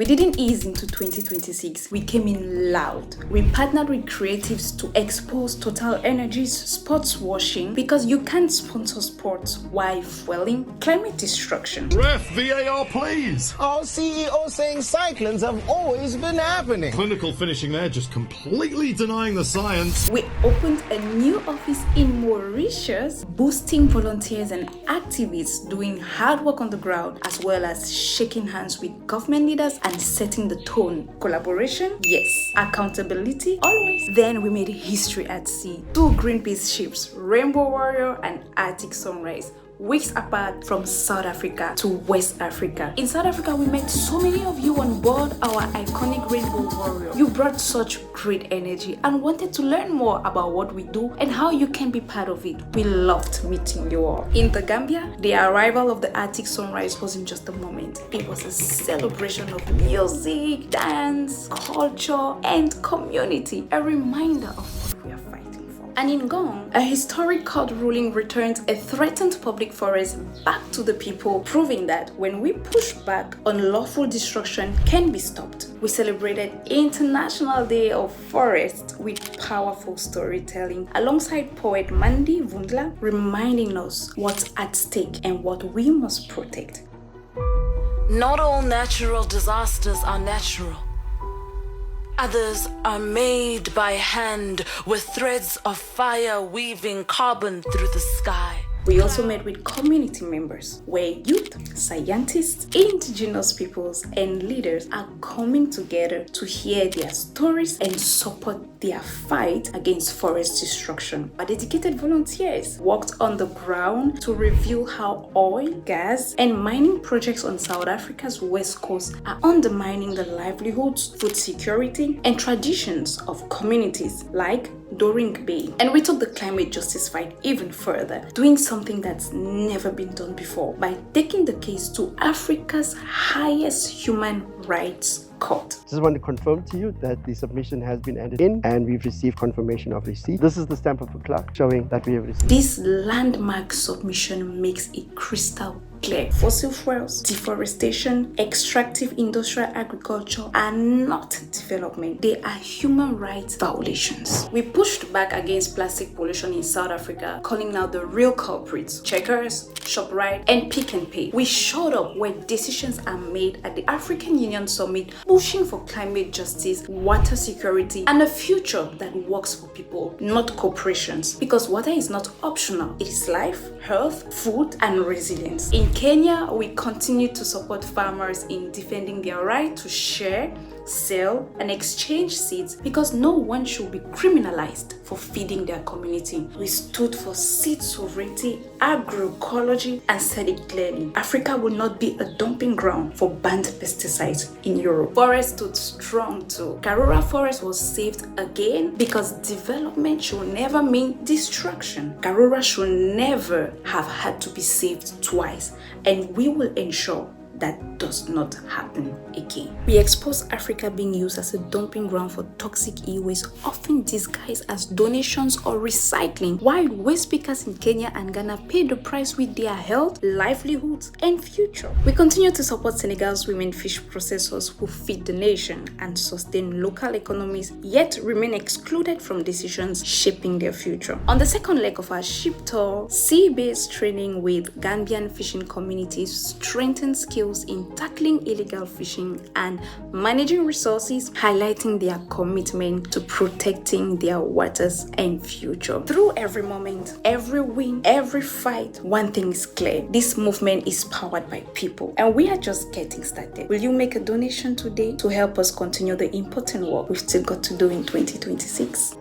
We didn't ease into 2026, we came in loud. We partnered with creatives to expose Total Energy's sports washing because you can't sponsor sports while fueling climate destruction. Ref, VAR please! Our CEO saying cyclones have always been happening. Clinical finishing there, just completely denying the science. We opened a new office in Mauritius, boosting volunteers and activists doing hard work on the ground, as well as shaking hands with government leaders and setting the tone. Collaboration? Yes. Accountability? Always. Then we made history at sea. 2 Greenpeace ships, Rainbow Warrior and Arctic Sunrise, weeks apart from South Africa to West Africa. In South Africa, we met so many of you on board our iconic Rainbow Warrior. You brought such great energy and wanted to learn more about what we do and how you can be part of it. We loved meeting you all. In the Gambia, the arrival of the Arctic Sunrise wasn't just a moment. It was a celebration of music, dance, culture, and community. A reminder of what we are fighting. And in Gong, a historic court ruling returned a threatened public forest back to the people, proving that when we push back, unlawful destruction can be stopped. We celebrated International Day of Forest with powerful storytelling alongside poet Mandy Vundla, reminding us what's at stake and what we must protect. Not all natural disasters are natural. Others are made by hand with threads of fire weaving carbon through the sky. We also met with community members where youth, scientists, indigenous peoples, and leaders are coming together to hear their stories and support their fight against forest destruction. Our dedicated volunteers worked on the ground to reveal how oil, gas, and mining projects on South Africa's west coast are undermining the livelihoods, food security, and traditions of communities like Doring Bay. And we took the climate justice fight even further, doing something that's never been done before by taking the case to Africa's highest human rights court. Just want to confirm to you that the submission has been entered in and we've received confirmation of receipt. This is the stamp of the clerk showing that we have received. This landmark submission makes it crystal clear. Fossil fuels, deforestation, extractive industrial agriculture are not development. They are human rights violations. We pushed back against plastic pollution in South Africa, calling out the real culprits: Checkers, ShopRite, and Pick n Pay. We showed up where decisions are made at the African Union Summit, pushing for climate justice, water security, and a future that works for people, not corporations. Because water is not optional. It is life, health, food, and resilience. In Kenya, we continue to support farmers in defending their right to share, sell, and exchange seeds because no one should be criminalized for feeding their community. We stood for seed sovereignty, agroecology, and said it clearly: Africa will not be a dumping ground for banned pesticides in Europe. Forest stood strong too. Karura Forest was saved again because development should never mean destruction. Karura should never have had to be saved twice, and we will ensure that does not happen again. We expose Africa being used as a dumping ground for toxic e-waste, often disguised as donations or recycling, while waste pickers in Kenya and Ghana pay the price with their health, livelihoods, and future. We continue to support Senegal's women fish processors who feed the nation and sustain local economies, yet remain excluded from decisions shaping their future. On the second leg of our ship tour, sea-based training with Gambian fishing communities strengthens skills in tackling illegal fishing and managing resources, highlighting their commitment to protecting their waters and future. Through every moment, every win, every fight, one thing is clear: this movement is powered by people, and we are just getting started. Will you make a donation today to help us continue the important work we've still got to do in 2026?